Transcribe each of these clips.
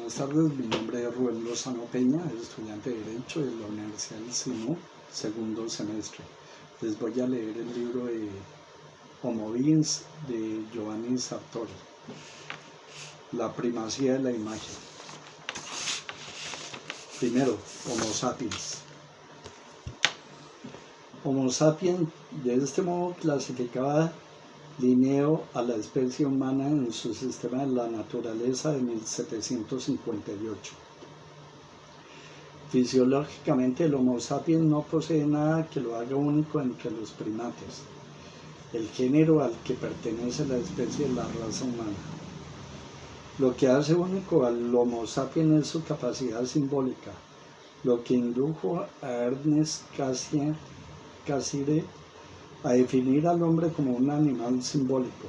Buenas tardes, mi nombre es Rubén Lozano Peña, estudiante de Derecho de la Universidad del Simó, segundo semestre. Les voy a leer el libro de Homo Deus de Giovanni Sartori, La primacía de la imagen. Primero, Homo sapiens. Homo sapiens, de este modo clasificaba Linneo a la especie humana en su sistema de la naturaleza de 1758. Fisiológicamente, el Homo sapiens no posee nada que lo haga único entre los primates, el género al que pertenece la especie de la raza humana. Lo que hace único al Homo sapiens es su capacidad simbólica, lo que indujo a Ernest Cassirer a definir al hombre como un animal simbólico.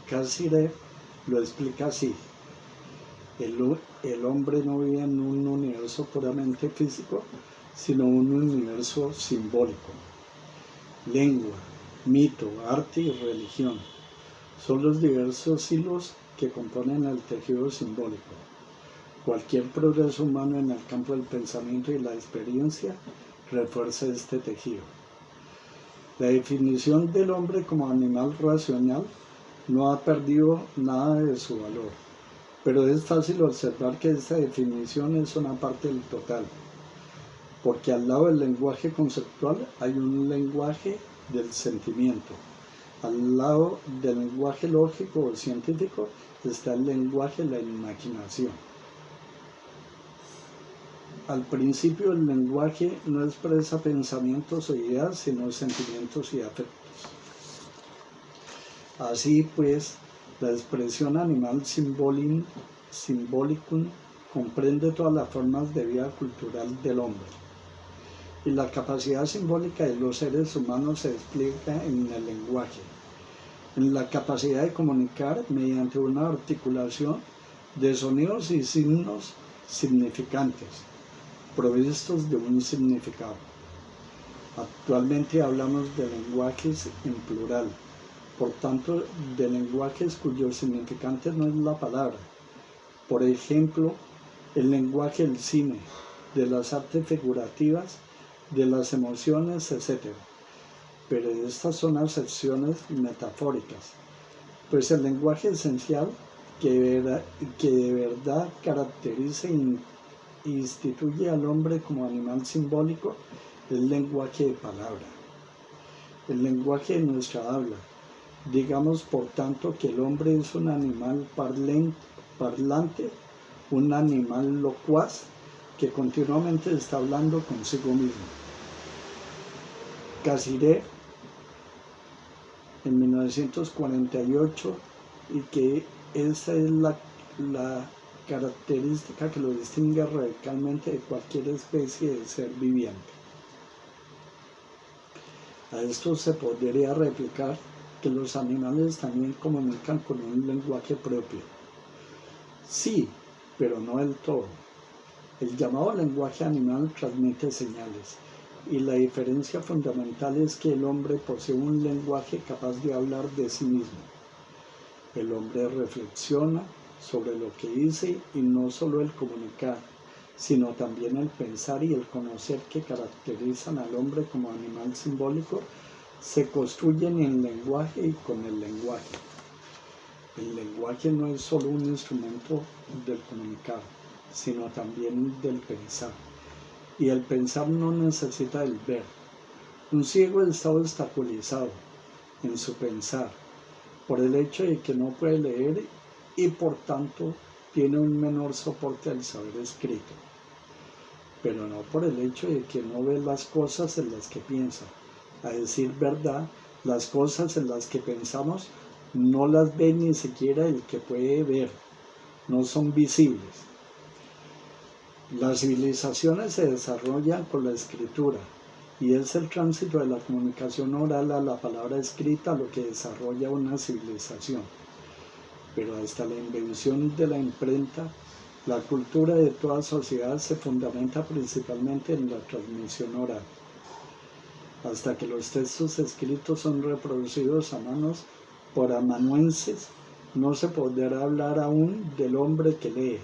Cassirer lo explica así: el hombre no vive en un universo puramente físico, sino un universo simbólico. Lengua, mito, arte y religión son los diversos hilos que componen el tejido simbólico. Cualquier progreso humano en el campo del pensamiento y la experiencia refuerza este tejido. La definición del hombre como animal racional no ha perdido nada de su valor, pero es fácil observar que esta definición es una parte del total, porque al lado del lenguaje conceptual hay un lenguaje del sentimiento. Al lado del lenguaje lógico o científico está el lenguaje de la imaginación. Al principio, el lenguaje no expresa pensamientos o ideas, sino sentimientos y afectos. Así pues, la expresión animal symbolicum comprende todas las formas de vida cultural del hombre. Y la capacidad simbólica de los seres humanos se explica en el lenguaje, en la capacidad de comunicar mediante una articulación de sonidos y signos significantes, provistos de un significado. Actualmente hablamos de lenguajes en plural, por tanto, de lenguajes cuyo significante no es la palabra. Por ejemplo, el lenguaje del cine, de las artes figurativas, de las emociones, etc. Pero estas son acepciones metafóricas, pues el lenguaje esencial que de verdad caracteriza e instituye al hombre como animal simbólico es el lenguaje de palabra, el lenguaje de nuestra habla. Digamos, por tanto, que el hombre es un animal parlante, un animal locuaz que continuamente está hablando consigo mismo. Cassirer, en 1948, y que esa es la característica que lo distingue radicalmente de cualquier especie de ser viviente. A esto se podría replicar que los animales también comunican con un lenguaje propio. Sí, pero no del todo. El llamado lenguaje animal transmite señales, y la diferencia fundamental es que el hombre posee un lenguaje capaz de hablar de sí mismo. El hombre reflexiona sobre lo que dice, y no solo el comunicar, sino también el pensar y el conocer que caracterizan al hombre como animal simbólico se construyen en lenguaje y con el lenguaje. El lenguaje no es solo un instrumento del comunicar, sino también del pensar. Y el pensar no necesita del ver. Un ciego está obstaculizado en su pensar por el hecho de que no puede leer y por tanto tiene un menor soporte al saber escrito, pero no por el hecho de que no ve las cosas en las que piensa. A decir verdad, las cosas en las que pensamos no las ve ni siquiera el que puede ver, no son visibles. Las civilizaciones se desarrollan con la escritura, y es el tránsito de la comunicación oral a la palabra escrita lo que desarrolla una civilización. Pero hasta la invención de la imprenta, la cultura de toda sociedad se fundamenta principalmente en la transmisión oral. Hasta que los textos escritos son reproducidos a manos por amanuenses, no se podrá hablar aún del hombre que lee,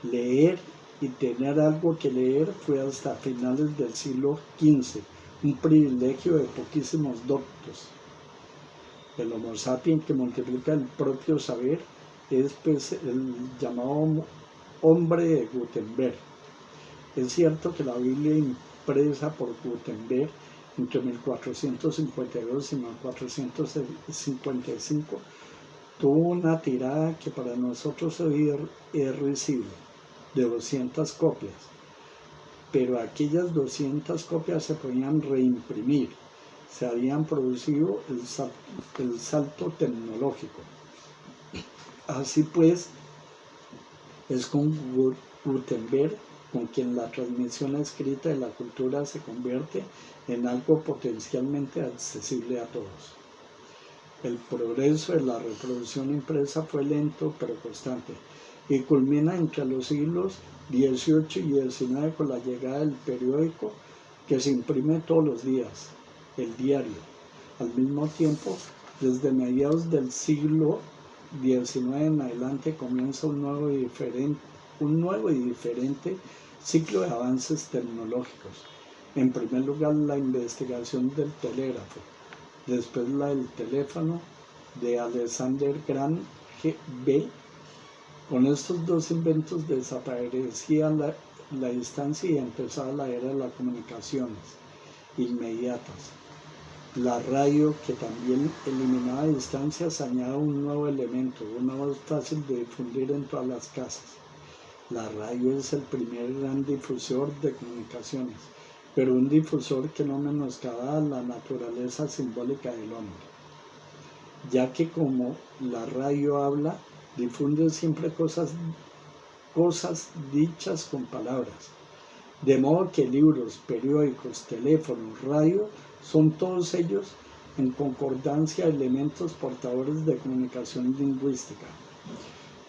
Leer y tener algo que leer fue hasta finales del siglo XV un privilegio de poquísimos doctos. El Homo sapiens que multiplica el propio saber es pues el llamado hombre de Gutenberg. Es cierto que la Biblia impresa por Gutenberg entre 1452 y 1455 tuvo una tirada que para nosotros hoy es risible, de 200 copias, pero aquellas 200 copias se podían reimprimir, se habían producido el salto tecnológico. Así pues, es con Gutenberg con quien la transmisión escrita de la cultura se convierte en algo potencialmente accesible a todos. El progreso de la reproducción impresa fue lento pero constante y culmina entre los siglos XVIII y XIX con la llegada del periódico que se imprime todos los días, el diario. Al mismo tiempo, desde mediados del siglo XIX en adelante comienza un nuevo y diferente ciclo de avances tecnológicos. En primer lugar, la investigación del telégrafo, después la del teléfono de Alexander Graham Bell. Con estos dos inventos desaparecía la distancia y empezaba la era de las comunicaciones inmediatas. La radio, que también eliminaba distancias, añade un nuevo elemento, una voz fácil de difundir en todas las casas. La radio es el primer gran difusor de comunicaciones, pero un difusor que no menoscaba la naturaleza simbólica del hombre, ya que como la radio habla, difunde siempre cosas dichas con palabras. De modo que libros, periódicos, teléfonos, radio, son todos ellos en concordancia elementos portadores de comunicación lingüística.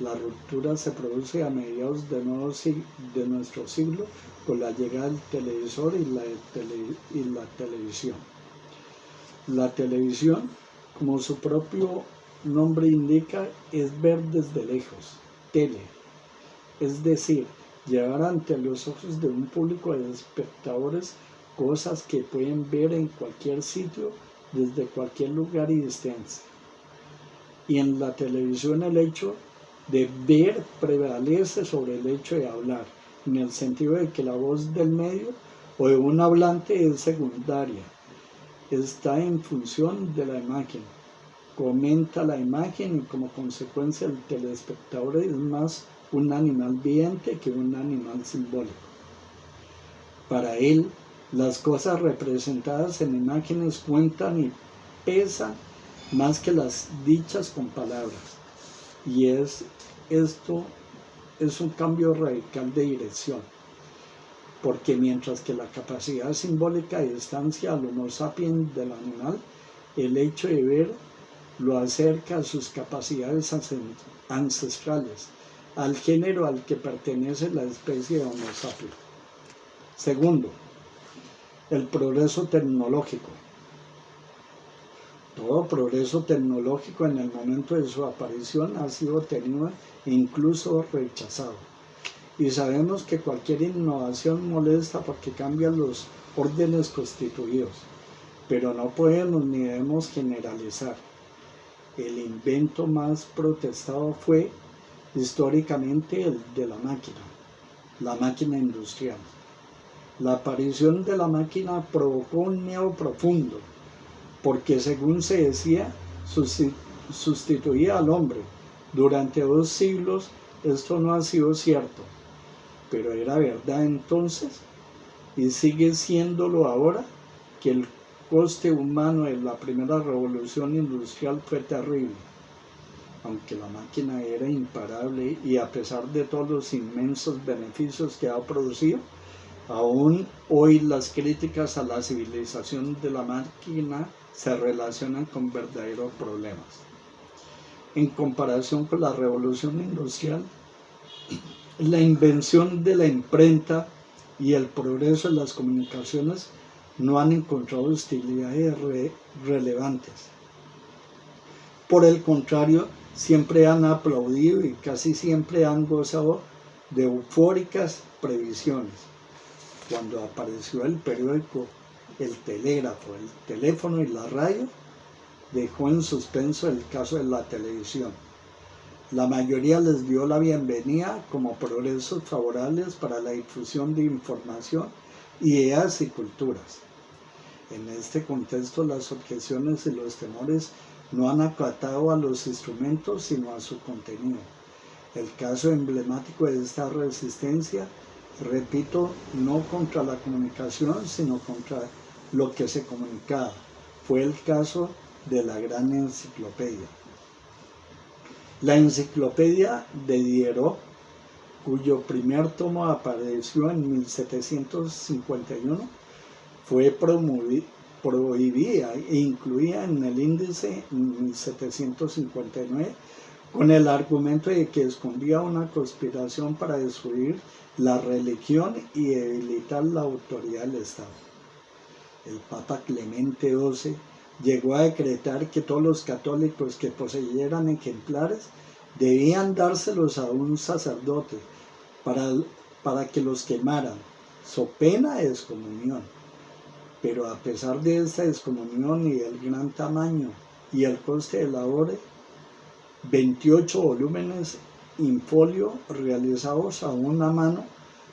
La ruptura se produce a mediados de nuestro siglo con la llegada del televisor y la televisión. La televisión, como su propio nombre indica, es ver desde lejos, tele, es decir, llevar ante los ojos de un público de espectadores cosas que pueden ver en cualquier sitio, desde cualquier lugar y distancia. Y en la televisión el hecho de ver prevalece sobre el hecho de hablar, en el sentido de que la voz del medio o de un hablante es secundaria, está en función de la imagen, comenta la imagen y como consecuencia el telespectador es más un animal viviente que un animal simbólico. Para él, las cosas representadas en imágenes cuentan y pesan más que las dichas con palabras. Y esto es un cambio radical de dirección, porque mientras que la capacidad simbólica distancia al Homo sapiens del animal, el hecho de ver lo acerca a sus capacidades ancestrales, al género al que pertenece la especie de Homo sapiens. Segundo, el progreso tecnológico. Todo progreso tecnológico en el momento de su aparición ha sido tenido e incluso rechazado. Y sabemos que cualquier innovación molesta porque cambia los órdenes constituidos, pero no podemos ni debemos generalizar. El invento más protestado fue históricamente el de la máquina industrial. La aparición de la máquina provocó un miedo profundo, porque según se decía, sustituía al hombre. Durante 2 siglos esto no ha sido cierto, pero era verdad entonces y sigue siéndolo ahora que el coste humano de la primera revolución industrial fue terrible. Aunque la máquina era imparable y a pesar de todos los inmensos beneficios que ha producido, aún hoy las críticas a la civilización de la máquina se relacionan con verdaderos problemas. En comparación con la revolución industrial, la invención de la imprenta y el progreso de las comunicaciones no han encontrado utilidades relevantes. Por el contrario, siempre han aplaudido y casi siempre han gozado de eufóricas previsiones. Cuando apareció el periódico, el telégrafo, el teléfono y la radio, dejó en suspenso el caso de la televisión. La mayoría les dio la bienvenida como progresos favorables para la difusión de información, ideas y culturas. En este contexto, las objeciones y los temores no han acatado a los instrumentos, sino a su contenido. El caso emblemático de esta resistencia, repito, no contra la comunicación, sino contra lo que se comunicaba, fue el caso de la gran enciclopedia. La enciclopedia de Diderot, cuyo primer tomo apareció en 1751, fue prohibida e incluida en el índice en 1759 con el argumento de que escondía una conspiración para destruir la religión y debilitar la autoridad del Estado. El Papa Clemente XII llegó a decretar que todos los católicos que poseyeran ejemplares debían dárselos a un sacerdote para que los quemaran, so pena de excomunión. Pero a pesar de esta excomunión y del gran tamaño y el coste de la obra, 28 volúmenes in folio realizados a una mano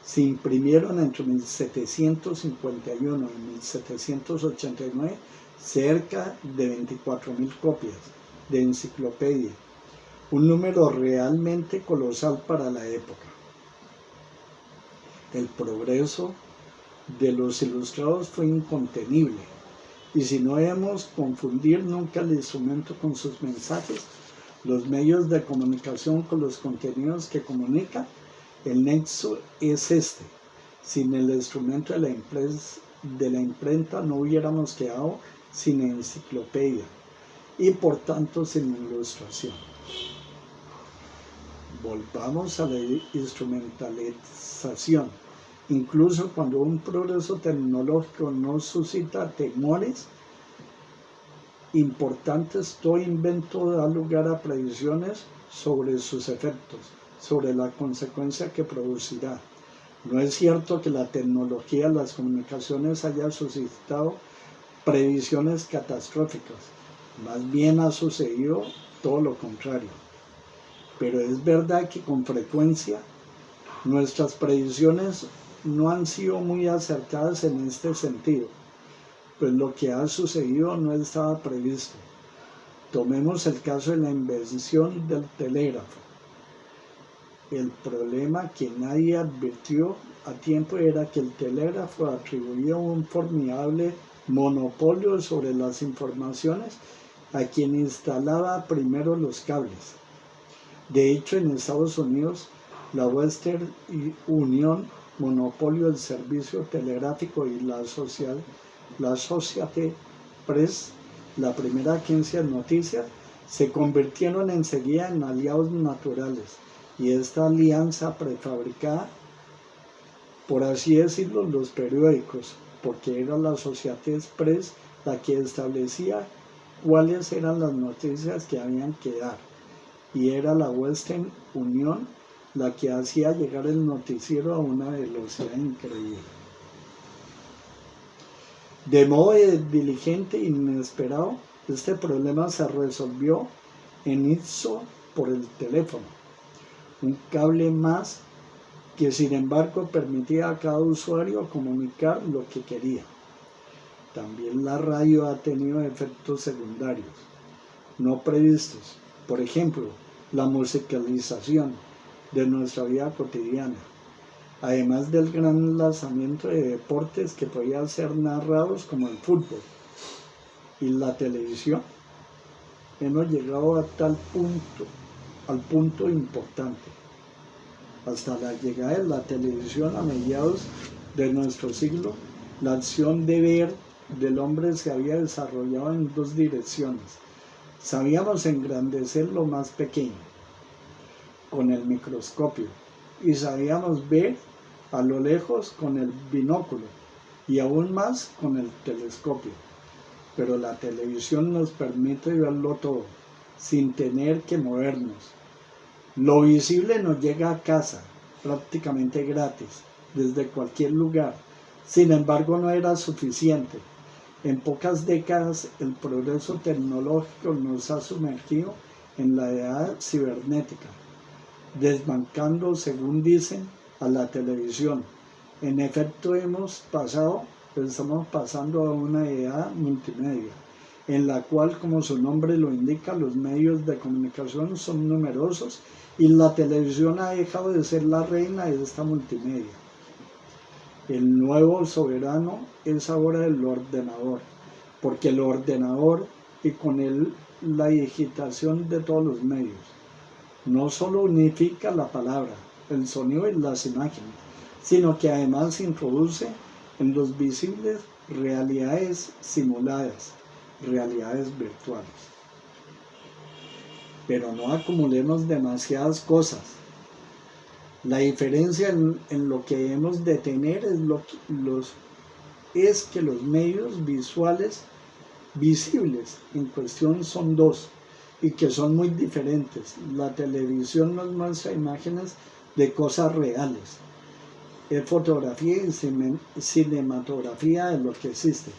se imprimieron entre 1751 y 1789 cerca de 24.000 copias de enciclopedia, un número realmente colosal para la época. El progreso de los ilustrados fue incontenible, y si no debemos confundir nunca el instrumento con sus mensajes, los medios de comunicación con los contenidos que comunican, el nexo es este. Sin el instrumento de la imprenta no hubiéramos quedado sin enciclopedia y por tanto sin ilustración. Volvamos a la instrumentalización. Incluso cuando un progreso tecnológico no suscita temores importantes, todo invento da lugar a previsiones sobre sus efectos, sobre la consecuencia que producirá. No es cierto que la tecnología de las comunicaciones haya suscitado previsiones catastróficas, más bien ha sucedido todo lo contrario. Pero es verdad que con frecuencia nuestras previsiones no han sido muy acertadas en este sentido, pues lo que ha sucedido no estaba previsto. Tomemos el caso de la invención del telégrafo. El problema que nadie advirtió a tiempo era que el telégrafo atribuía un formidable monopolio sobre las informaciones a quien instalaba primero los cables. De hecho, en Estados Unidos, la Western Union, monopolio del servicio telegráfico, y la Associated Press, la primera agencia de noticias, se convirtieron enseguida en aliados naturales, y esta alianza prefabricada, por así decirlo, los periódicos, porque era la Associated Press la que establecía cuáles eran las noticias que habían que dar, y era la Western Union la que hacía llegar el noticiero a una velocidad increíble. De modo diligente e inesperado, este problema se resolvió en ipso por el teléfono, un cable más que sin embargo permitía a cada usuario comunicar lo que quería. También la radio ha tenido efectos secundarios no previstos, por ejemplo, la musicalización de nuestra vida cotidiana, además del gran lanzamiento de deportes que podían ser narrados como el fútbol y la televisión. Hemos llegado a al punto importante. Hasta la llegada de la televisión a mediados de nuestro siglo, la acción de ver del hombre se había desarrollado en dos direcciones. Sabíamos engrandecer lo más pequeño con el microscopio y sabíamos ver a lo lejos con el binóculo y aún más con el telescopio. Pero la televisión nos permite verlo todo sin tener que movernos. Lo visible nos llega a casa, prácticamente gratis, desde cualquier lugar. Sin embargo, no era suficiente. En pocas décadas, el progreso tecnológico nos ha sumergido en la edad cibernética, desbancando, según dicen, a la televisión. En efecto, estamos pasando a una edad multimedia, en la cual, como su nombre lo indica, los medios de comunicación son numerosos y la televisión ha dejado de ser la reina de esta multimedia. El nuevo soberano es ahora el ordenador, porque el ordenador y con él la digitación de todos los medios no solo unifica la palabra, el sonido y las imágenes, sino que además introduce en los visibles realidades simuladas, realidades virtuales. Pero no acumulemos demasiadas cosas. La diferencia en lo que debemos de tener es que los medios visuales visibles en cuestión son dos y que son muy diferentes. La televisión nos muestra imágenes de cosas reales, es fotografía y cinematografía de lo que existe.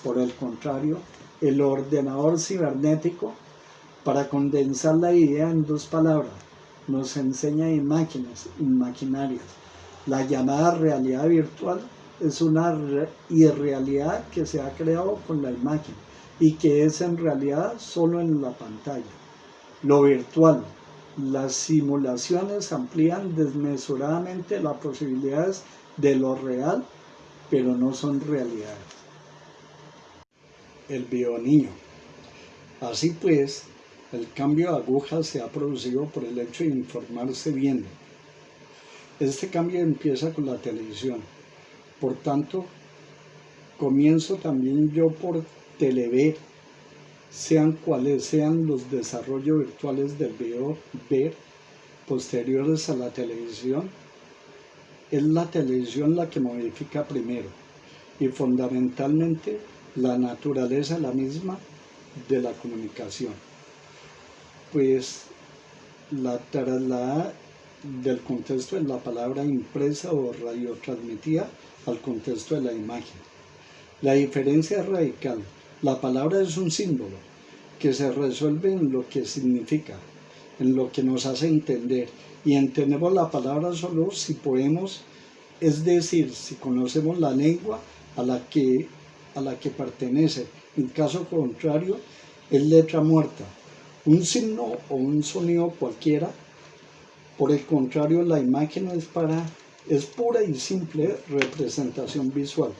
Por el contrario, el ordenador cibernético, para condensar la idea en dos palabras, nos enseña imágenes imaginarias. La llamada realidad virtual es una irrealidad que se ha creado con la imagen y que es en realidad solo en la pantalla. Lo virtual, las simulaciones amplían desmesuradamente las posibilidades de lo real, pero no son realidades. El bioniño. Así pues, el cambio de aguja se ha producido por el hecho de informarse bien. Este cambio empieza con la televisión. Por tanto, comienzo también yo por telever, sean cuales sean los desarrollos virtuales del video ver posteriores a la televisión. Es la televisión la que modifica primero y fundamentalmente la naturaleza la misma de la comunicación, pues la traslada del contexto de la palabra impresa o radiotransmitida al contexto de la imagen. La diferencia es radical. La palabra es un símbolo que se resuelve en lo que significa, en lo que nos hace entender, y entendemos la palabra solo si podemos, es decir, si conocemos la lengua a la que pertenece. En caso contrario, es letra muerta, un signo o un sonido cualquiera. Por el contrario, la imagen es pura y simple representación visual.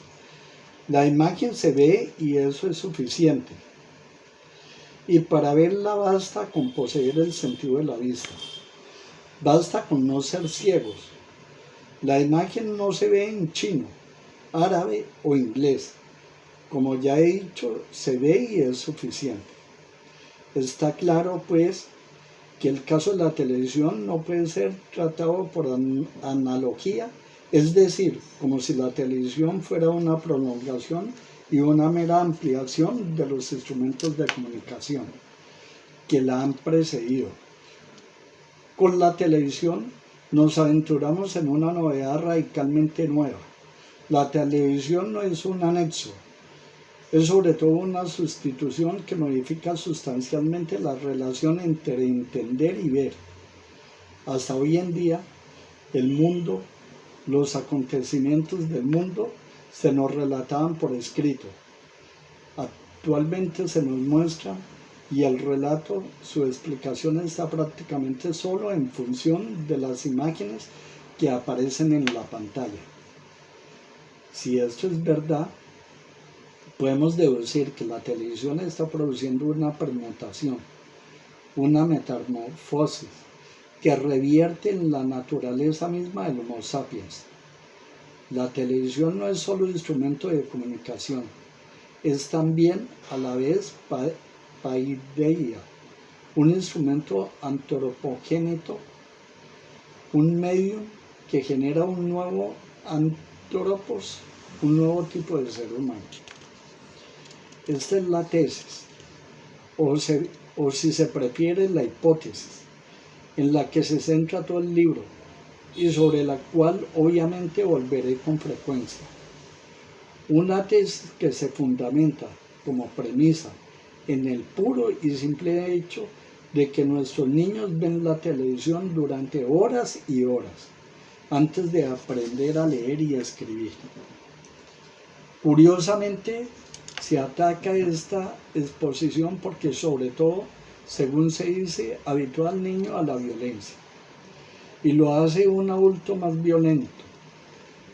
La imagen se ve y eso es suficiente. Y para verla basta con poseer el sentido de la vista. Basta con no ser ciegos. La imagen no se ve en chino, árabe o inglés. Como ya he dicho, se ve y es suficiente. Está claro, pues, que el caso de la televisión no puede ser tratado por analogía, es decir, como si la televisión fuera una prolongación y una mera ampliación de los instrumentos de comunicación que la han precedido. Con la televisión nos aventuramos en una novedad radicalmente nueva. La televisión no es un anexo, es sobre todo una sustitución que modifica sustancialmente la relación entre entender y ver. Hasta hoy en día, el mundo, los acontecimientos del mundo se nos relataban por escrito. Actualmente se nos muestra y el relato, su explicación está prácticamente solo en función de las imágenes que aparecen en la pantalla. Si esto es verdad, podemos deducir que la televisión está produciendo una permutación, una metamorfosis, que revierte en la naturaleza misma del Homo sapiens. La televisión no es solo instrumento de comunicación, es también a la vez paideia, un instrumento antropogénito, un medio que genera un nuevo antropos, un nuevo tipo de ser humano. Esta es la tesis, o si se prefiere, la hipótesis, en la que se centra todo el libro. y sobre la cual obviamente volveré con frecuencia. Una tesis que se fundamenta como premisa en el puro y simple hecho de que nuestros niños ven la televisión durante horas y horas antes de aprender a leer y a escribir. Curiosamente, se ataca esta exposición porque sobre todo, según se dice, habitúa al niño a la violencia y lo hace un adulto más violento.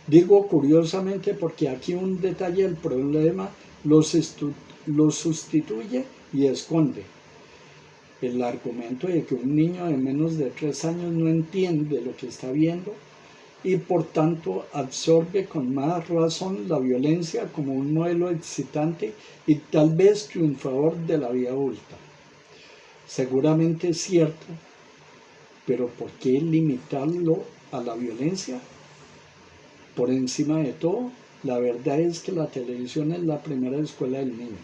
Digo curiosamente porque aquí un detalle del problema lo sustituye y esconde. El argumento de que un niño de menos de 3 años no entiende lo que está viendo y por tanto absorbe con más razón la violencia como un modelo excitante y tal vez triunfador de la vida adulta. Seguramente es cierto, pero ¿por qué limitarlo a la violencia? Por encima de todo, la verdad es que la televisión es la primera escuela del niño,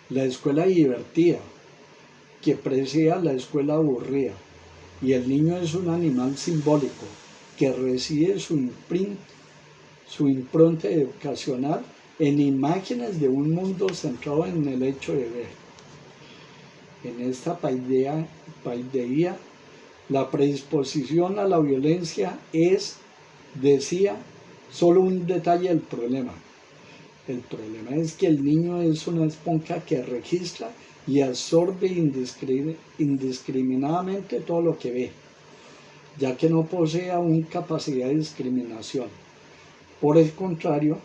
la escuela divertida, que precede a la escuela aburrida, y el niño es un animal simbólico que recibe su impronta educacional en imágenes de un mundo centrado en el hecho de ver. En esta paideía, la predisposición a la violencia es, decía, solo un detalle del problema. El problema es que el niño es una esponja que registra y absorbe indiscriminadamente todo lo que ve, ya que no posee aún capacidad de discriminación. Por el contrario,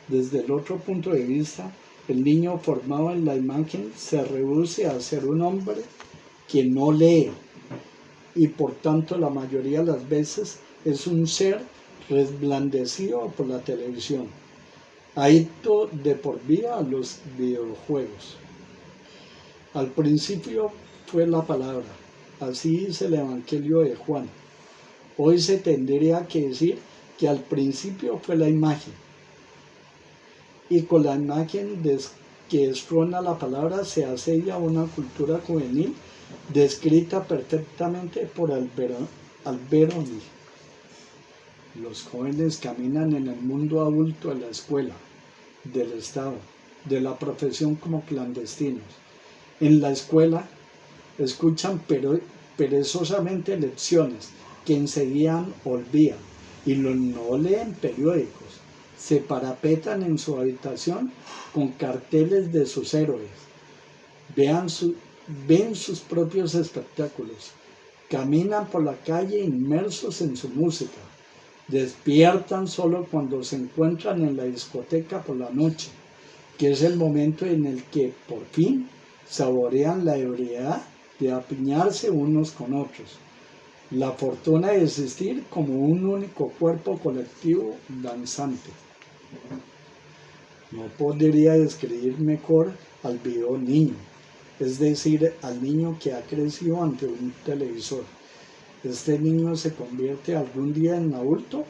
desde el otro punto de vista, el niño formado en la imagen se reduce a ser un hombre que no lee y por tanto la mayoría de las veces es un ser resplandecido por la televisión, adicto de por vida a los videojuegos. Al principio fue la palabra, así dice el Evangelio de Juan. Hoy se tendría que decir que al principio fue la imagen, y con la imagen que destrona la palabra se asedia una cultura juvenil descrita perfectamente por Alberoni. Los jóvenes caminan en el mundo adulto de la escuela, del Estado, de la profesión como clandestinos. En la escuela escuchan perezosamente lecciones que enseguida olvidan y no leen periódicos. Se parapetan en su habitación con carteles de sus héroes. Ven sus propios espectáculos. Caminan por la calle inmersos en su música. Despiertan solo cuando se encuentran en la discoteca por la noche, que es el momento en el que por fin saborean la ebriedad de apiñarse unos con otros, la fortuna de existir como un único cuerpo colectivo danzante. No podría describir mejor al video niño, es decir, al niño que ha crecido ante un televisor. ¿Este niño se convierte algún día en adulto?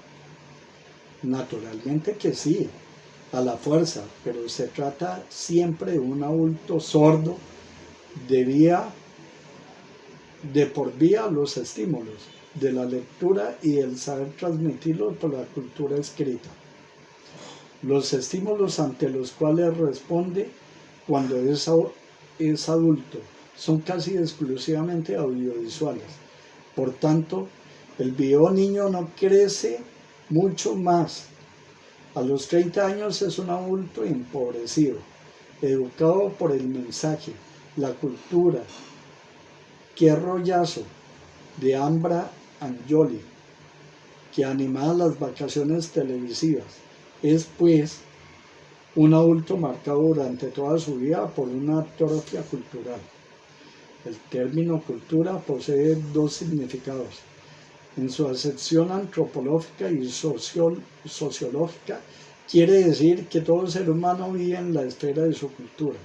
Naturalmente que sí, a la fuerza, pero se trata siempre de un adulto sordo de por vía los estímulos de la lectura y el saber transmitirlos por la cultura escrita. Los estímulos ante los cuales responde cuando es adulto son casi exclusivamente audiovisuales. Por tanto, el video niño no crece mucho más. A los 30 años es un adulto empobrecido, educado por el mensaje, la cultura. Qué rollazo de Ambra Angioli, que animaba las vacaciones televisivas. Es pues un adulto marcado durante toda su vida por una atrofia cultural. El término cultura posee dos significados. En su acepción antropológica y sociológica, quiere decir que todo ser humano vive en la esfera de su cultura.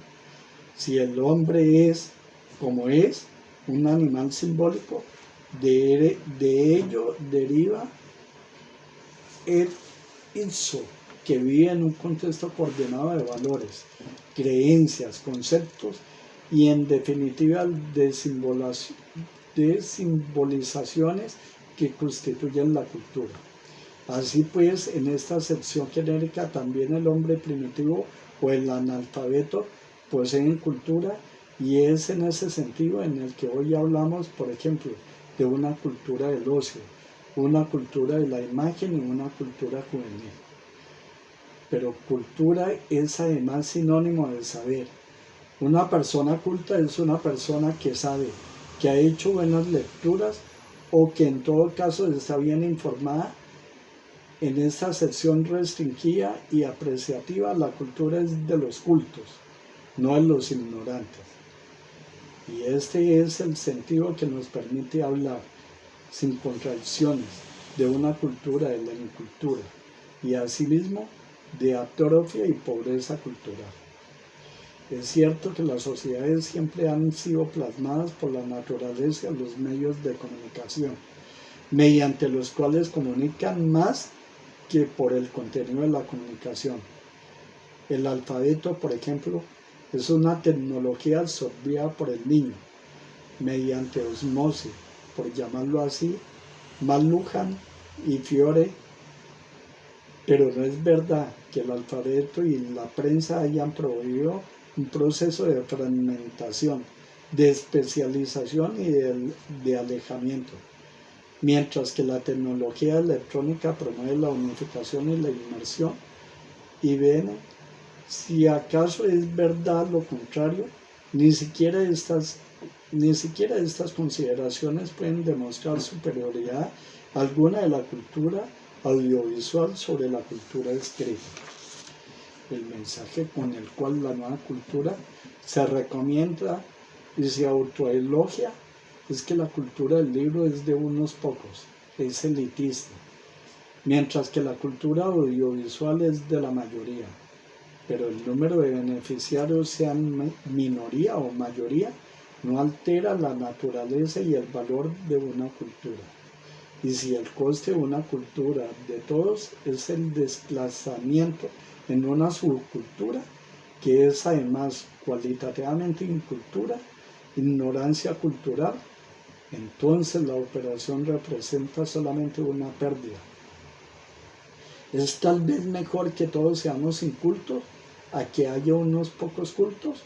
Si el hombre es, como es, un animal simbólico, de ello deriva el ipso, que vive en un contexto coordenado de valores, creencias, conceptos y en definitiva de simbolizaciones que constituyen la cultura. Así pues, en esta acepción genérica, también el hombre primitivo o el analfabeto poseen cultura, y es en ese sentido en el que hoy hablamos, por ejemplo, de una cultura del ocio, una cultura de la imagen y una cultura juvenil. Pero cultura es además sinónimo de saber. Una persona culta es una persona que sabe, que ha hecho buenas lecturas o que en todo caso está bien informada. En esta sección restringida y apreciativa, la cultura es de los cultos, no de los ignorantes. Y este es el sentido que nos permite hablar, sin contradicciones, de una cultura de la incultura, y asimismo de atrofia y pobreza cultural. Es cierto que las sociedades siempre han sido plasmadas por la naturaleza de los medios de comunicación, mediante los cuales comunican más que por el contenido de la comunicación. El alfabeto, por ejemplo, es una tecnología absorbida por el niño, mediante osmosis, por llamarlo así, McLuhan y Fiore, pero no es verdad que el alfabeto y la prensa hayan promovido un proceso de fragmentación, de especialización y de alejamiento, mientras que la tecnología electrónica promueve la unificación y la inmersión. Y ven, si acaso es verdad lo contrario, ni siquiera estas consideraciones pueden demostrar superioridad alguna de la cultura audiovisual sobre la cultura escrita. El mensaje con el cual la nueva cultura se recomienda y se autoelogia es que la cultura del libro es de unos pocos, es elitista, mientras que la cultura audiovisual es de la mayoría. Pero el número de beneficiarios, sean minoría o mayoría, no altera la naturaleza y el valor de una cultura. Y si el coste de una cultura de todos es el desplazamiento en una subcultura, que es además cualitativamente incultura, ignorancia cultural, entonces la operación representa solamente una pérdida. ¿Es tal vez mejor que todos seamos incultos a que haya unos pocos cultos?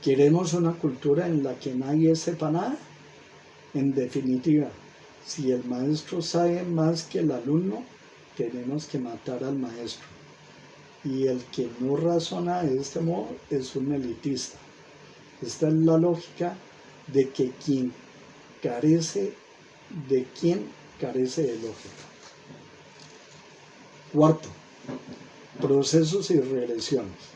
¿Queremos una cultura en la que nadie sepa nada? En definitiva, si el maestro sabe más que el alumno, tenemos que matar al maestro. Y el que no razona de este modo es un elitista. Esta es la lógica de quien carece de lógica. Cuarto, procesos y regresiones.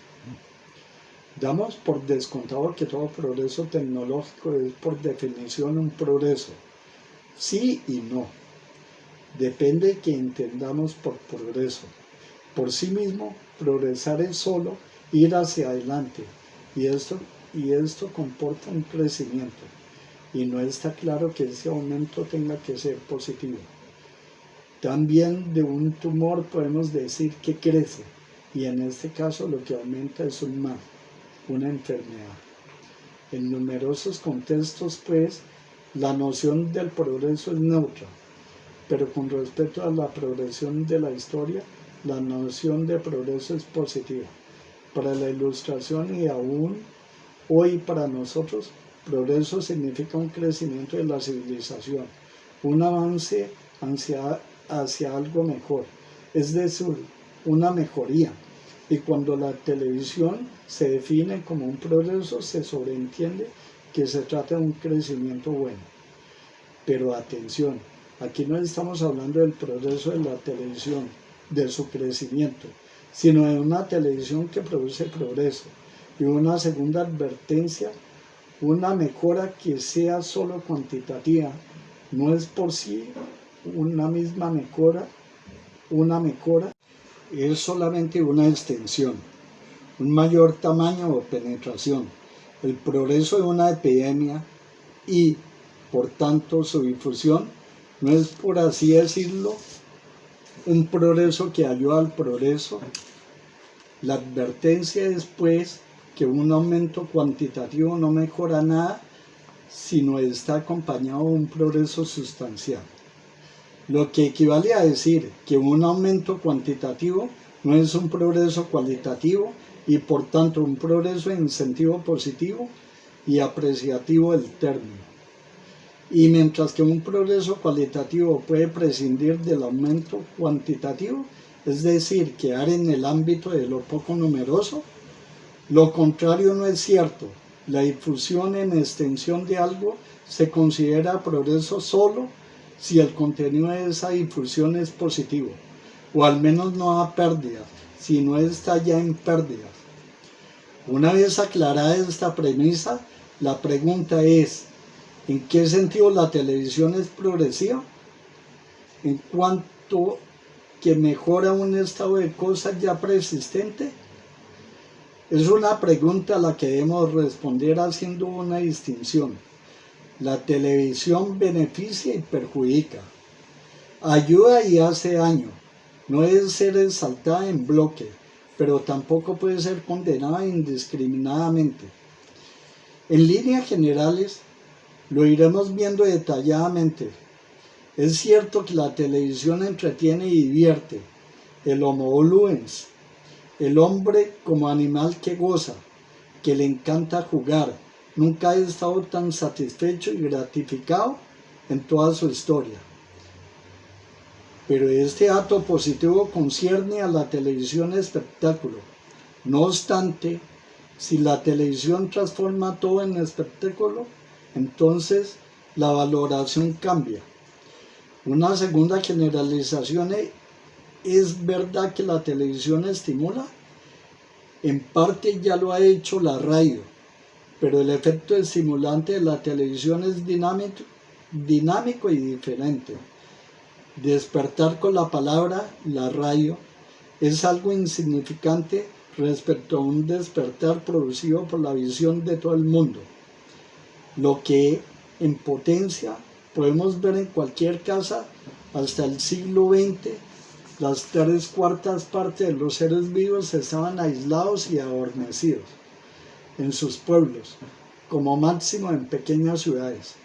Damos por descontado que todo progreso tecnológico es por definición un progreso. Sí y no. Depende de que entendamos por progreso. Por sí mismo, progresar es solo ir hacia adelante, y esto comporta un crecimiento, y no está claro que ese aumento tenga que ser positivo. También de un tumor podemos decir que crece, y en este caso lo que aumenta es un mal, una enfermedad. En numerosos contextos, pues, la noción del progreso es neutra, pero con respecto a la progresión de la historia, la noción de progreso es positiva. Para la Ilustración y aún hoy para nosotros, progreso significa un crecimiento de la civilización, un avance hacia algo mejor, es decir, una mejoría. Y cuando la televisión se define como un progreso, se sobreentiende que se trata de un crecimiento bueno. Pero atención, aquí no estamos hablando del progreso de la televisión, de su crecimiento, sino de una televisión que produce progreso. Y una segunda advertencia, una mejora que sea solo cuantitativa, no es por sí una misma mejora, es solamente una extensión, un mayor tamaño o penetración. El progreso de una epidemia y, por tanto, su difusión no es, por así decirlo, un progreso que ayuda al progreso. La advertencia es, pues, que un aumento cuantitativo no mejora nada, sino está acompañado de un progreso sustancial. lo que equivale a decir que un aumento cuantitativo no es un progreso cualitativo y por tanto un progreso en sentido positivo y apreciativo del término. Y mientras que un progreso cualitativo puede prescindir del aumento cuantitativo, es decir, quedar en el ámbito de lo poco numeroso, lo contrario no es cierto. La difusión en extensión de algo se considera progreso solo si el contenido de esa difusión es positivo, o al menos no da pérdidas, si no está ya en pérdidas. Una vez aclarada esta premisa, la pregunta es, ¿en qué sentido la televisión es progresiva? En cuanto que mejora un estado de cosas ya preexistente. Es una pregunta a la que debemos responder haciendo una distinción. La televisión beneficia y perjudica, ayuda y hace daño. No debe ser exaltada en bloque, pero tampoco puede ser condenada indiscriminadamente. En líneas generales, lo iremos viendo detalladamente. Es cierto que la televisión entretiene y divierte, el homo ludens, el hombre como animal que goza, que le encanta jugar, nunca ha estado tan satisfecho y gratificado en toda su historia. Pero este acto positivo concierne a la televisión espectáculo. No obstante, si la televisión transforma todo en espectáculo, entonces la valoración cambia. Una segunda generalización es verdad que la televisión estimula. En parte ya lo ha hecho la radio, pero el efecto estimulante de la televisión es dinámico y diferente. Despertar con la palabra, la radio, es algo insignificante respecto a un despertar producido por la visión de todo el mundo. Lo que en potencia podemos ver en cualquier casa hasta el siglo XX, las 3/4 partes de los seres vivos estaban aislados y adormecidos en sus pueblos, como máximo en pequeñas ciudades.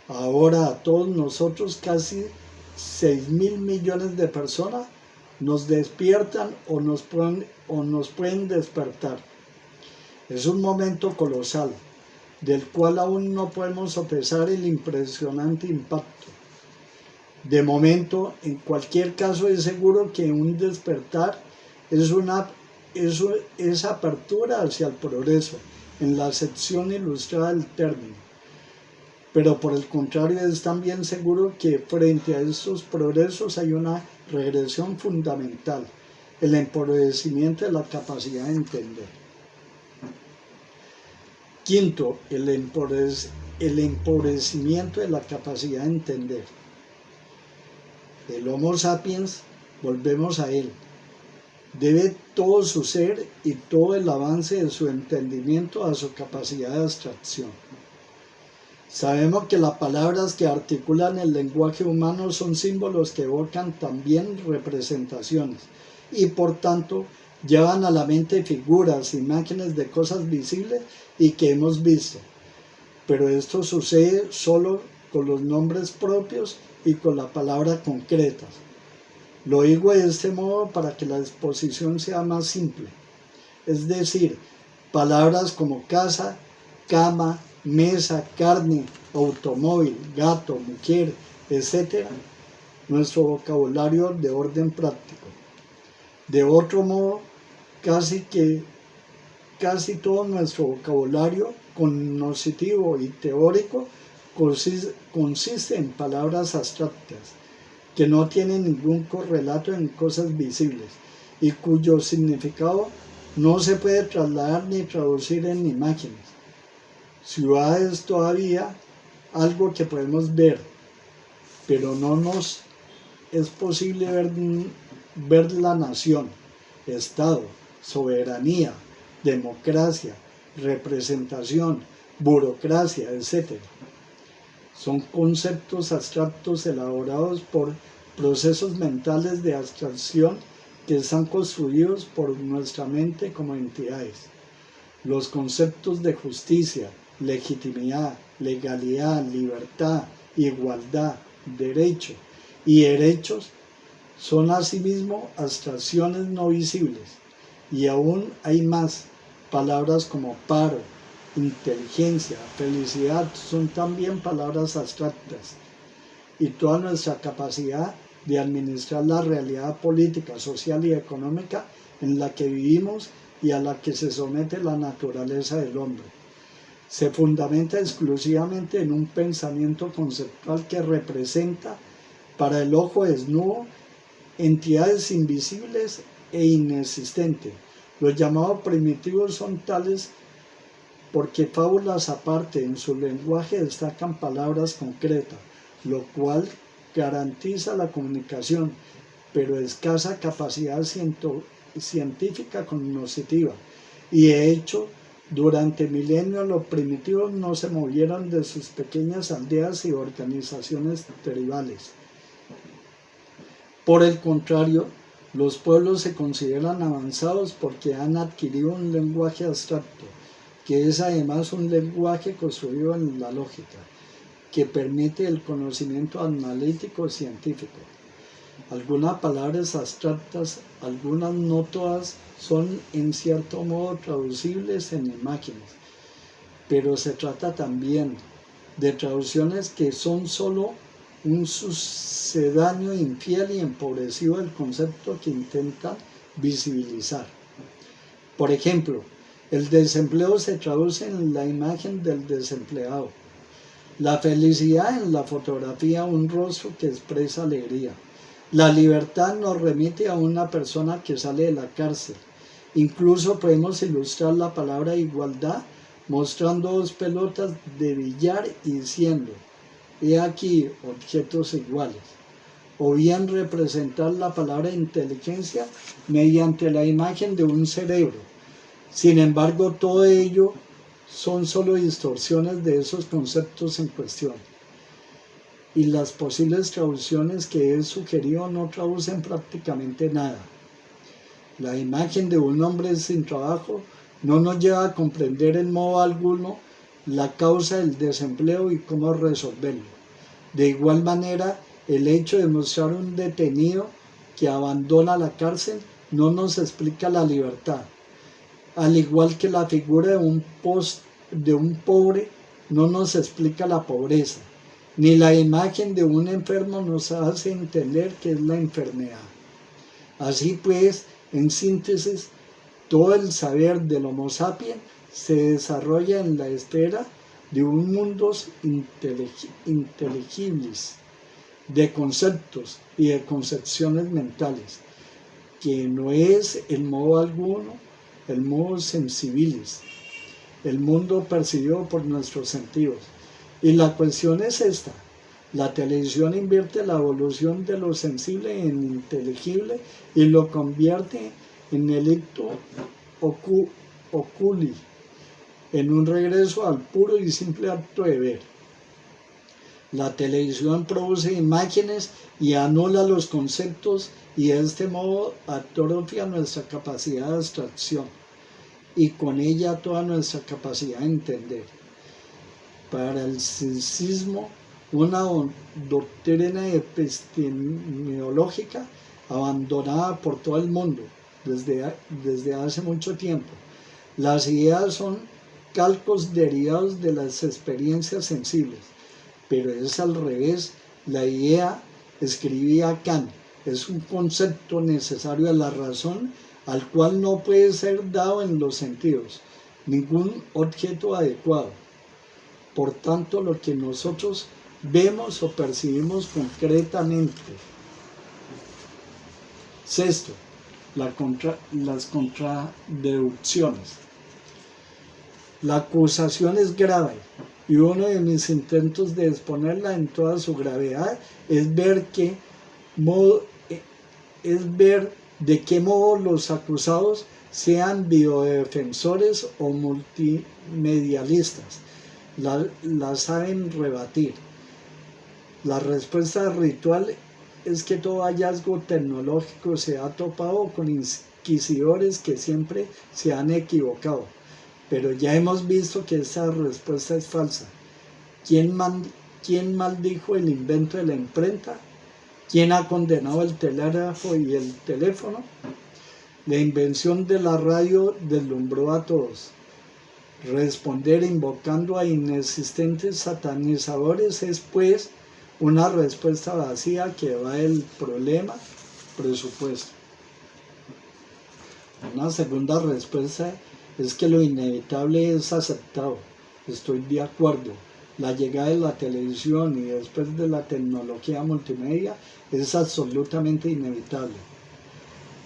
Ahora a todos nosotros, casi 6.000 millones de personas, nos despiertan o nos pueden despertar. Es un momento colosal, del cual aún no podemos sopesar el impresionante impacto. De momento, en cualquier caso, es seguro que un despertar es apertura hacia el progreso, en la acepción ilustrada del término. Pero por el contrario, es también seguro que frente a estos progresos hay una regresión fundamental, el empobrecimiento de la capacidad de entender. Quinto, el empobrecimiento de la capacidad de entender. El Homo sapiens, volvemos a él, debe todo su ser y todo el avance de su entendimiento a su capacidad de abstracción. Sabemos que las palabras que articulan el lenguaje humano son símbolos que evocan también representaciones y por tanto llevan a la mente figuras, imágenes de cosas visibles y que hemos visto. Pero esto sucede solo con los nombres propios y con la palabra concretas. Lo digo de este modo para que la exposición sea más simple. Es decir, palabras como casa, cama, mesa, carne, automóvil, gato, mujer, etc. Nuestro vocabulario de orden práctico. De otro modo, casi todo nuestro vocabulario cognoscitivo y teórico consiste en palabras abstractas que no tienen ningún correlato en cosas visibles y cuyo significado no se puede trasladar ni traducir en imágenes. Ciudades todavía, algo que podemos ver, pero no nos es posible ver la nación, Estado, soberanía, democracia, representación, burocracia, etc. Son conceptos abstractos elaborados por procesos mentales de abstracción que están construidos por nuestra mente como entidades. Los conceptos de justicia, legitimidad, legalidad, libertad, igualdad, derecho y derechos son asimismo abstracciones no visibles, y aún hay más. Palabras como paro, inteligencia, felicidad son también palabras abstractas, y toda nuestra capacidad de administrar la realidad política, social y económica en la que vivimos y a la que se somete la naturaleza del hombre se fundamenta exclusivamente en un pensamiento conceptual que representa para el ojo desnudo entidades invisibles e inexistentes. Los llamados primitivos son tales porque fábulas aparte en su lenguaje destacan palabras concretas, lo cual garantiza la comunicación, pero escasa capacidad científica cognoscitiva. Y de hecho, durante milenios los primitivos no se movieron de sus pequeñas aldeas y organizaciones tribales. Por el contrario, los pueblos se consideran avanzados porque han adquirido un lenguaje abstracto, que es además un lenguaje construido en la lógica, que permite el conocimiento analítico científico. Algunas palabras abstractas, algunas no todas, son en cierto modo traducibles en imágenes, pero se trata también de traducciones que son sólo un sucedáneo infiel y empobrecido del concepto que intentan visibilizar. Por ejemplo, el desempleo se traduce en la imagen del desempleado, la felicidad en la fotografía, un rostro que expresa alegría. La libertad nos remite a una persona que sale de la cárcel. Incluso podemos ilustrar la palabra igualdad mostrando dos pelotas de billar y diciendo, he aquí objetos iguales. O bien representar la palabra inteligencia mediante la imagen de un cerebro. Sin embargo, todo ello son solo distorsiones de esos conceptos en cuestión. Y las posibles traducciones que he sugerido no traducen prácticamente nada. La imagen de un hombre sin trabajo no nos lleva a comprender en modo alguno la causa del desempleo y cómo resolverlo. De igual manera, el hecho de mostrar un detenido que abandona la cárcel no nos explica la libertad, al igual que la figura de un pobre no nos explica la pobreza, ni la imagen de un enfermo nos hace entender qué es la enfermedad. Así pues, en síntesis, todo el saber del Homo sapiens se desarrolla en la esfera de un mundos inteligibles, de conceptos y de concepciones mentales, que no es en modo alguno el modo sensibilis, el mundo percibido por nuestros sentidos. Y la cuestión es esta: la televisión invierte la evolución de lo sensible en inteligible y lo convierte en el ictus oculi, en un regreso al puro y simple acto de ver. La televisión produce imágenes y anula los conceptos y de este modo atrofia nuestra capacidad de abstracción y con ella toda nuestra capacidad de entender. Para el sismo, una doctrina epistemológica abandonada por todo el mundo desde hace mucho tiempo. Las ideas son calcos derivados de las experiencias sensibles, pero es al revés. La idea, escribía Kant, es un concepto necesario de la razón al cual no puede ser dado en los sentidos ningún objeto adecuado. Por tanto, lo que nosotros vemos o percibimos concretamente. Sexto, las contradeducciones. La acusación es grave y uno de mis intentos de exponerla en toda su gravedad es ver de qué modo los acusados, sean biodefensores o multimedialistas, la saben rebatir. La respuesta ritual es que todo hallazgo tecnológico se ha topado con inquisidores que siempre se han equivocado, pero ya hemos visto que esa respuesta es falsa. ¿Quién maldijo el invento de la imprenta? ¿Quién ha condenado el telégrafo y el teléfono? La invención de la radio deslumbró a todos. Responder invocando a inexistentes satanizadores es, pues, una respuesta vacía que va el problema presupuesto. Una segunda respuesta es que lo inevitable es aceptado. Estoy de acuerdo. La llegada de la televisión y después de la tecnología multimedia es absolutamente inevitable.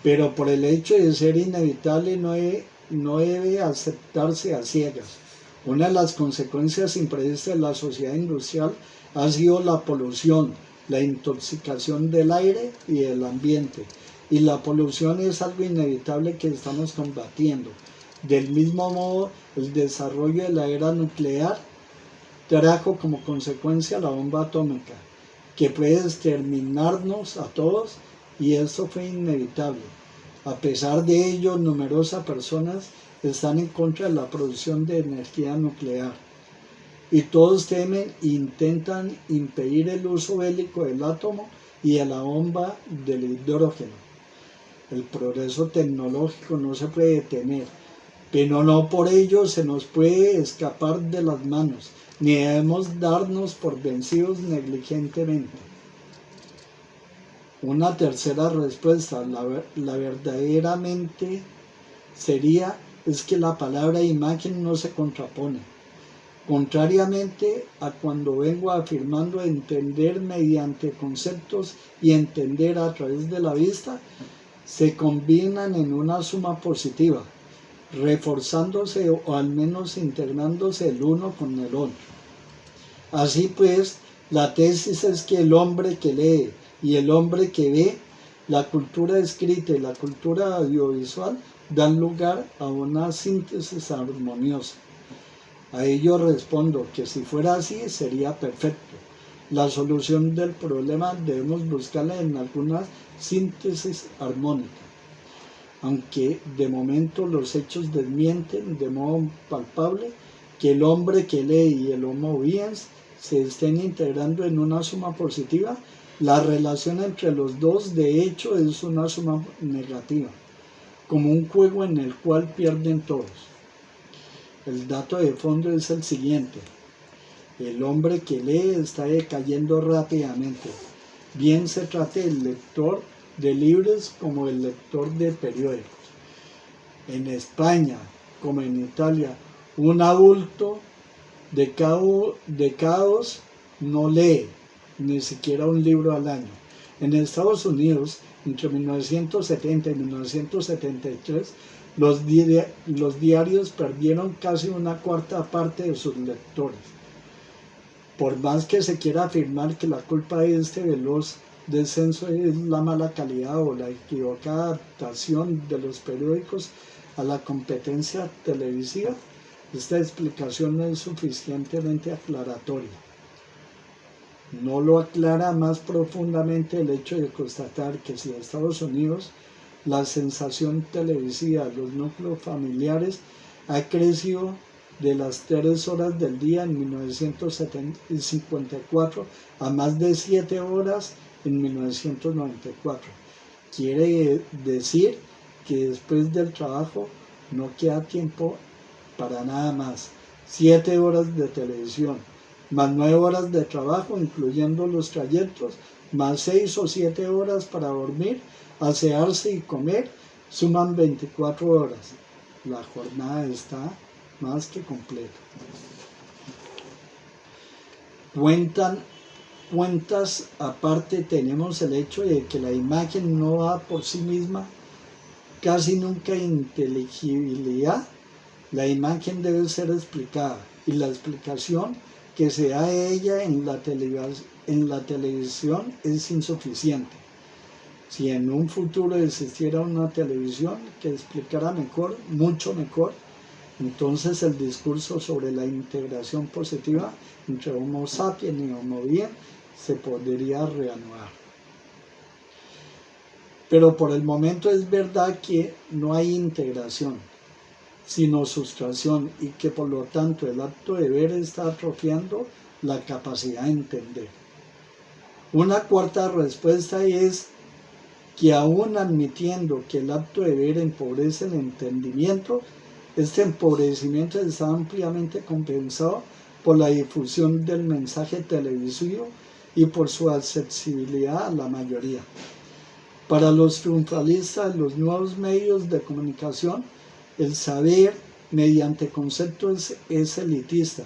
Pero por el hecho de ser inevitable no debe aceptarse a ciegas. Una de las consecuencias imprevistas de la sociedad industrial ha sido la polución, la intoxicación del aire y del ambiente. Y la polución es algo inevitable que estamos combatiendo. Del mismo modo, el desarrollo de la era nuclear trajo como consecuencia la bomba atómica, que puede exterminarnos a todos, y eso fue inevitable. A pesar de ello, numerosas personas están en contra de la producción de energía nuclear. Y todos temen e intentan impedir el uso bélico del átomo y de la bomba del hidrógeno. El progreso tecnológico no se puede detener, pero no por ello se nos puede escapar de las manos, ni debemos darnos por vencidos negligentemente. Una tercera respuesta, la verdaderamente sería, es que la palabra imagen no se contrapone. Contrariamente a cuando vengo afirmando entender mediante conceptos y entender a través de la vista, se combinan en una suma positiva, reforzándose o al menos integrándose el uno con el otro. Así pues, la tesis es que el hombre que lee y el hombre que ve, la cultura escrita y la cultura audiovisual dan lugar a una síntesis armoniosa. A ello respondo que si fuera así sería perfecto. La solución del problema debemos buscarla en alguna síntesis armónica. Aunque de momento los hechos desmienten de modo palpable que el hombre que lee y el homo viens se estén integrando en una suma positiva, la relación entre los dos de hecho es una suma negativa, como un juego en el cual pierden todos. El dato de fondo es el siguiente: el hombre que lee está decayendo rápidamente, bien se trate del lector de libros como el lector de periódicos. En España, como en Italia, un adulto de cada dos no lee ni siquiera un libro al año. En Estados Unidos, entre 1970 y 1973, los diarios perdieron casi una cuarta parte de sus lectores. Por más que se quiera afirmar que la culpa de este veloz descenso es la mala calidad o la equivocada adaptación de los periódicos a la competencia televisiva, esta explicación no es suficientemente aclaratoria. No lo aclara más profundamente el hecho de constatar que si en Estados Unidos la sensación televisiva de los núcleos familiares ha crecido de las 3 horas del día en 1954 a más de 7 horas en 1994. Quiere decir que después del trabajo no queda tiempo para nada más. 7 horas de televisión, más 9 horas de trabajo, incluyendo los trayectos, más 6 o 7 horas para dormir, asearse y comer, suman 24 horas. La jornada está más que completa. Cuentas aparte, tenemos el hecho de que la imagen no da por sí misma casi nunca inteligibilidad. La imagen debe ser explicada y la explicación que se da de ella en la televisión es insuficiente. Si en un futuro existiera una televisión que explicara mejor, mucho mejor, entonces el discurso sobre la integración positiva entre Homo sapiens y Homo bien se podría reanudar. Pero por el momento es verdad que no hay integración, sino sustracción, y que por lo tanto el acto de ver está atrofiando la capacidad de entender. Una cuarta respuesta es que aún admitiendo que el acto de ver empobrece el entendimiento, este empobrecimiento está ampliamente compensado por la difusión del mensaje televisivo y por su accesibilidad a la mayoría. Para los triunfalistas de los nuevos medios de comunicación, el saber mediante conceptos es elitista,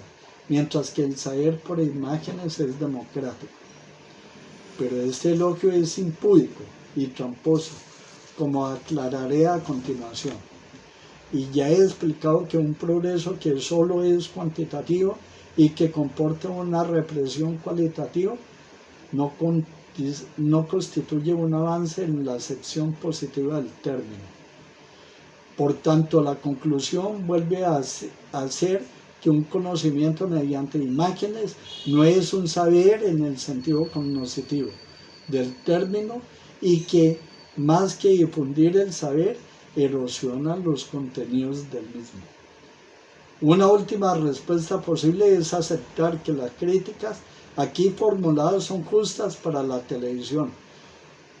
mientras que el saber por imágenes es democrático. Pero este elogio es impúdico y tramposo, como aclararé a continuación. Y ya he explicado que un progreso que solo es cuantitativo y que comporta una represión cualitativa no constituye un avance en la acepción positiva del término. Por tanto, la conclusión vuelve a ser que un conocimiento mediante imágenes no es un saber en el sentido cognoscitivo del término y que, más que difundir el saber, erosiona los contenidos del mismo. Una última respuesta posible es aceptar que las críticas aquí formuladas son justas para la televisión,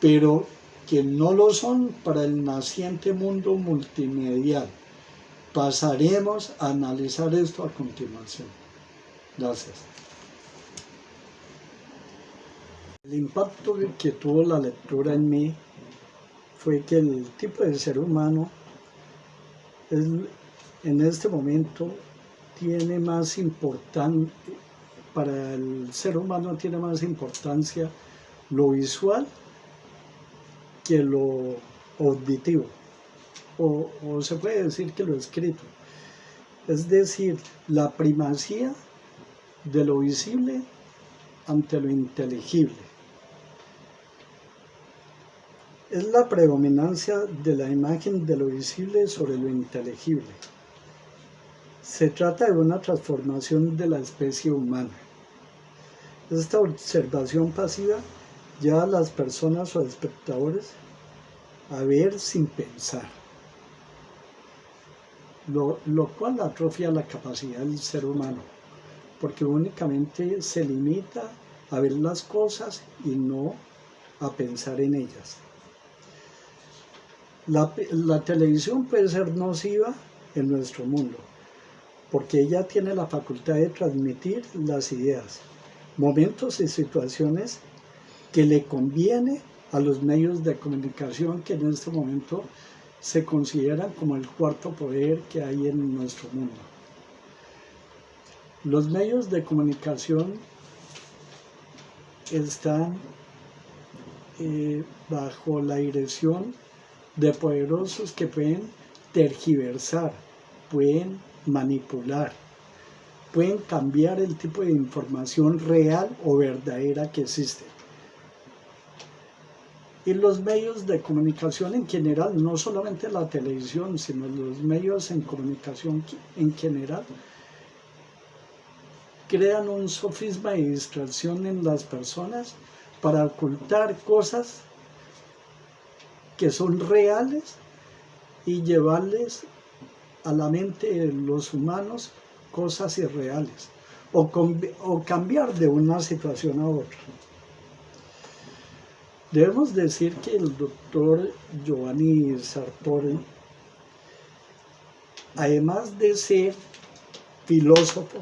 pero que no lo son para el naciente mundo multimedial. Pasaremos a analizar esto a continuación. Gracias. El impacto que tuvo la lectura en mí fue que el tipo de ser humano en este momento tiene más importancia, para el ser humano tiene más importancia lo visual que lo auditivo, o se puede decir que lo escrito. Es decir, la primacía de lo visible ante lo inteligible. Es la predominancia de la imagen de lo visible sobre lo inteligible. Se trata de una transformación de la especie humana. Esta observación pasiva lleva a las personas o espectadores a ver sin pensar, lo cual atrofia la capacidad del ser humano, porque únicamente se limita a ver las cosas y no a pensar en ellas. La televisión puede ser nociva en nuestro mundo, porque ella tiene la facultad de transmitir las ideas, momentos y situaciones que le conviene a los medios de comunicación que en este momento se consideran como el cuarto poder que hay en nuestro mundo. Los medios de comunicación están bajo la dirección de poderosos que pueden tergiversar, pueden manipular, pueden cambiar el tipo de información real o verdadera que existe. Y los medios de comunicación en general, no solamente la televisión, sino los medios en comunicación en general, crean un sofisma de distracción en las personas para ocultar cosas que son reales y llevarles a la mente de los humanos cosas irreales o cambiar de una situación a otra. Debemos decir que el doctor Giovanni Sartori, además de ser filósofo,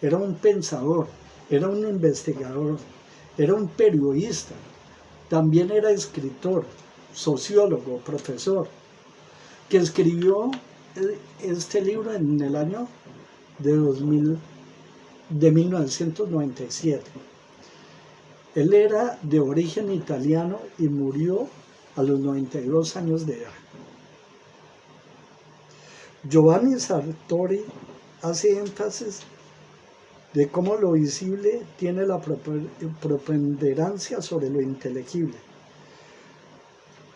era un pensador, era un investigador, era un periodista, también era escritor, sociólogo, profesor, que escribió este libro en el año de 1997. Él era de origen italiano y murió a los 92 años de edad. Giovanni Sartori hace énfasis de cómo lo visible tiene la preponderancia sobre lo inteligible,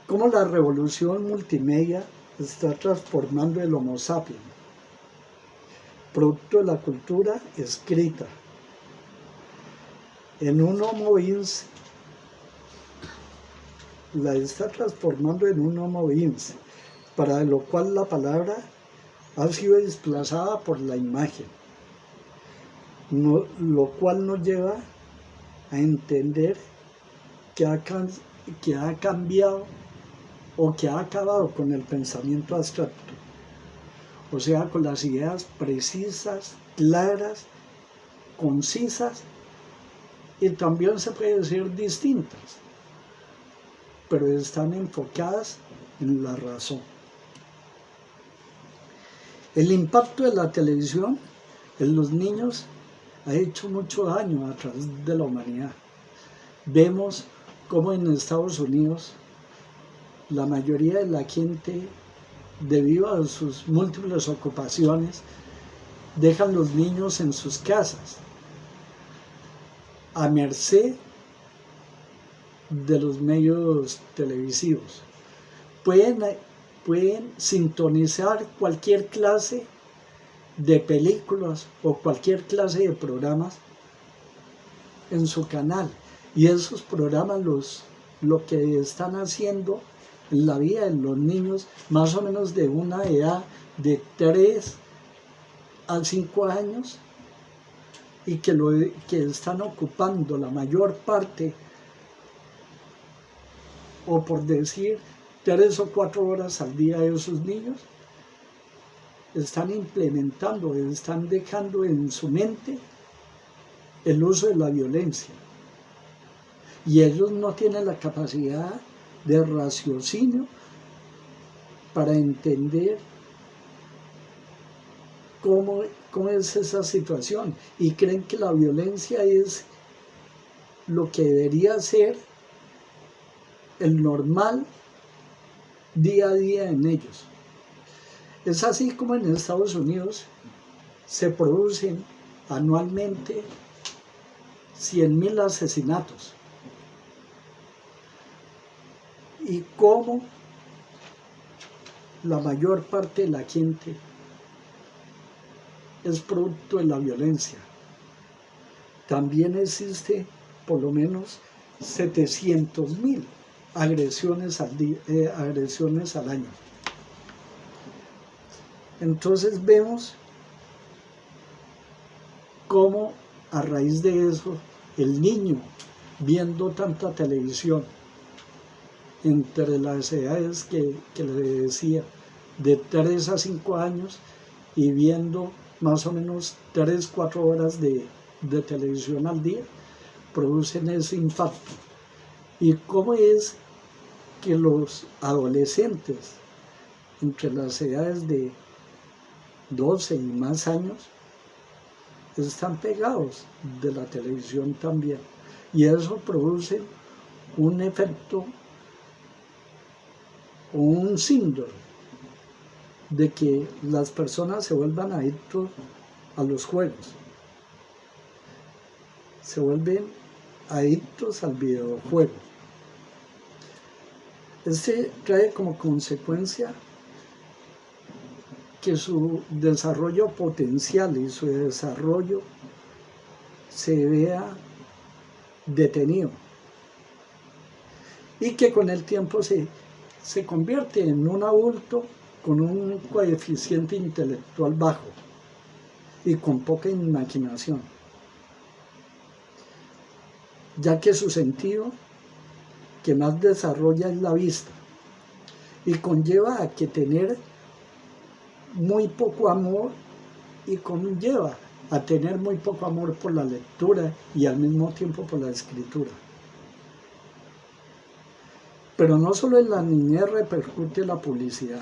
cómo la revolución multimedia está transformando el Homo sapiens, producto de la cultura escrita, en un Homo Vince, la está transformando en un Homo Vince, para lo cual la palabra ha sido desplazada por la imagen, lo cual nos lleva a entender que ha cambiado o que ha acabado con el pensamiento abstracto, o sea, con las ideas precisas, claras, concisas y también se puede decir distintas, pero están enfocadas en la razón. El impacto de la televisión en los niños ha hecho mucho daño a través de la humanidad. Vemos cómo en Estados Unidos la mayoría de la gente, debido a sus múltiples ocupaciones, dejan los niños en sus casas a merced de los medios televisivos. Pueden sintonizar cualquier clase de películas o cualquier clase de programas en su canal, y esos programas lo que están haciendo en la vida de los niños más o menos de una edad de 3 a 5 años y que están ocupando la mayor parte, o por decir 3 o 4 horas al día de esos niños, están implementando, están dejando en su mente el uso de la violencia. Y ellos no tienen la capacidad de raciocinio para entender cómo es esa situación. Y creen que la violencia es lo que debería ser el normal día a día en ellos. Es así como en Estados Unidos se producen anualmente 100.000 asesinatos. Y cómo la mayor parte de la gente es producto de la violencia. También existe por lo menos 700.000 agresiones al año. Entonces vemos cómo a raíz de eso el niño, viendo tanta televisión, entre las edades que le decía, de 3 a 5 años, y viendo más o menos 3, 4 horas de televisión al día, producen ese impacto. Y cómo es que los adolescentes, entre las edades de 12 y más años, están pegados de la televisión también. Y eso produce un efecto o un síndrome de que las personas se vuelvan adictos a los juegos, se vuelven adictos al videojuego. Este trae como consecuencia que su desarrollo potencial y su desarrollo se vea detenido, y que con el tiempo se convierte en un adulto con un coeficiente intelectual bajo y con poca imaginación, ya que su sentido que más desarrolla es la vista, y conlleva a que tener muy poco amor, y conlleva a tener muy poco amor por la lectura y al mismo tiempo por la escritura. Pero no solo en la niñez repercute la publicidad,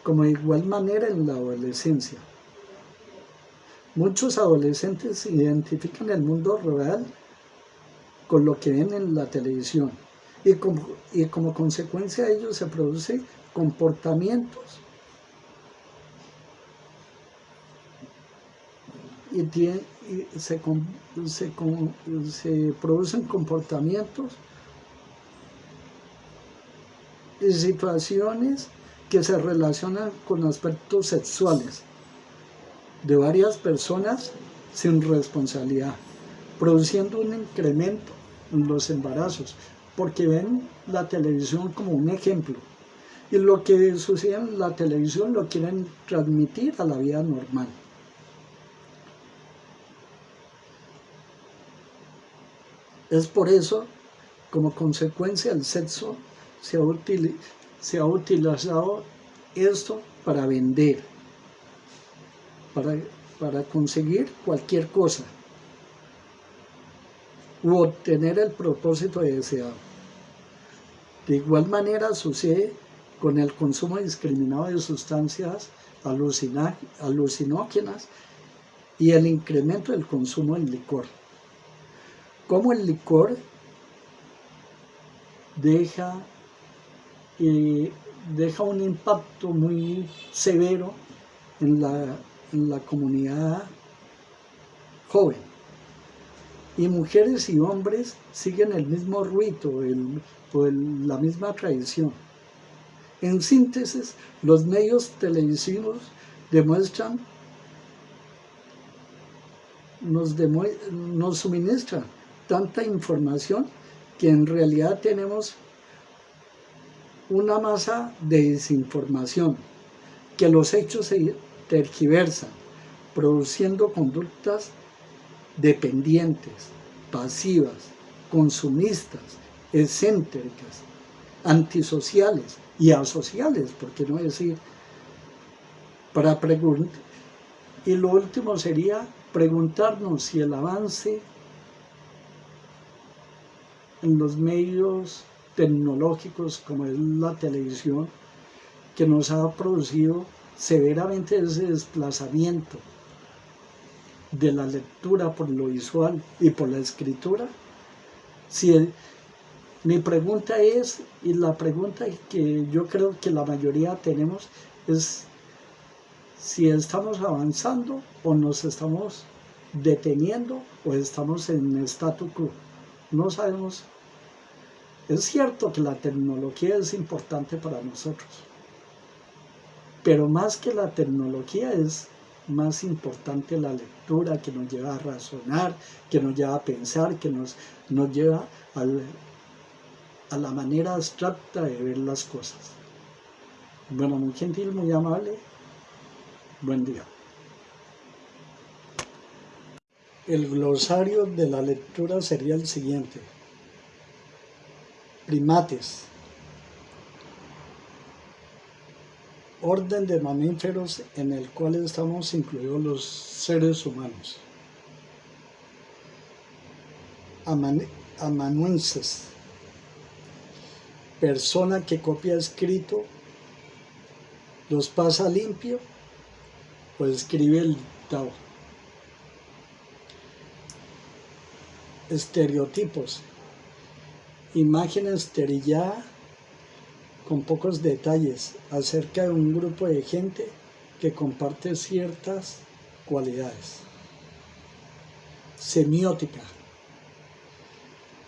como de igual manera en la adolescencia. Muchos adolescentes identifican el mundo real con lo que ven en la televisión, y como consecuencia de ello se producen comportamientos se producen comportamientos y situaciones que se relacionan con aspectos sexuales de varias personas sin responsabilidad, produciendo un incremento en los embarazos, porque ven la televisión como un ejemplo, y lo que sucede en la televisión lo quieren transmitir a la vida normal. Es por eso Como consecuencia, el sexo se ha utilizado esto para vender, para conseguir cualquier cosa u obtener el propósito deseado. De igual manera sucede con el consumo indiscriminado de sustancias alucinógenas y el incremento del consumo del licor. Como el licor deja un impacto muy severo en la comunidad joven. Y mujeres y hombres siguen el mismo rito, la misma tradición. En síntesis, los medios televisivos nos suministran tanta información que en realidad tenemos una masa de desinformación, que los hechos se tergiversan, produciendo conductas dependientes, pasivas, consumistas, excéntricas, antisociales y asociales, ¿por qué no decir? Y lo último sería preguntarnos si el avance en los medios tecnológicos como es la televisión, que nos ha producido severamente ese desplazamiento de la lectura por lo visual y por la escritura. Mi pregunta es, y la pregunta que yo creo que la mayoría tenemos, es si estamos avanzando o nos estamos deteniendo o estamos en statu quo. No sabemos. Es cierto que la tecnología es importante para nosotros, pero más que la tecnología es más importante la lectura, que nos lleva a razonar, que nos lleva a pensar, que nos lleva a la manera abstracta de ver las cosas. Bueno, muy gentil, muy amable. Buen día. El glosario de la lectura sería el siguiente. Primates. Orden de mamíferos en el cual estamos incluidos los seres humanos. Amanuenses. Persona que copia escrito, los pasa limpio o escribe el dictado. Estereotipos. Imagen esterillada con pocos detalles acerca de un grupo de gente que comparte ciertas cualidades. Semiótica.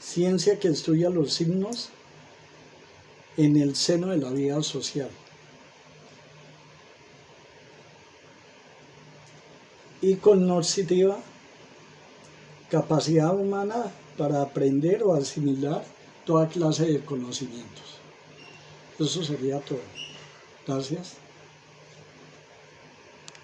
Ciencia que estudia los signos en el seno de la vida social. Y cognitiva, capacidad humana para aprender o asimilar toda clase de conocimientos. Eso sería todo. Gracias.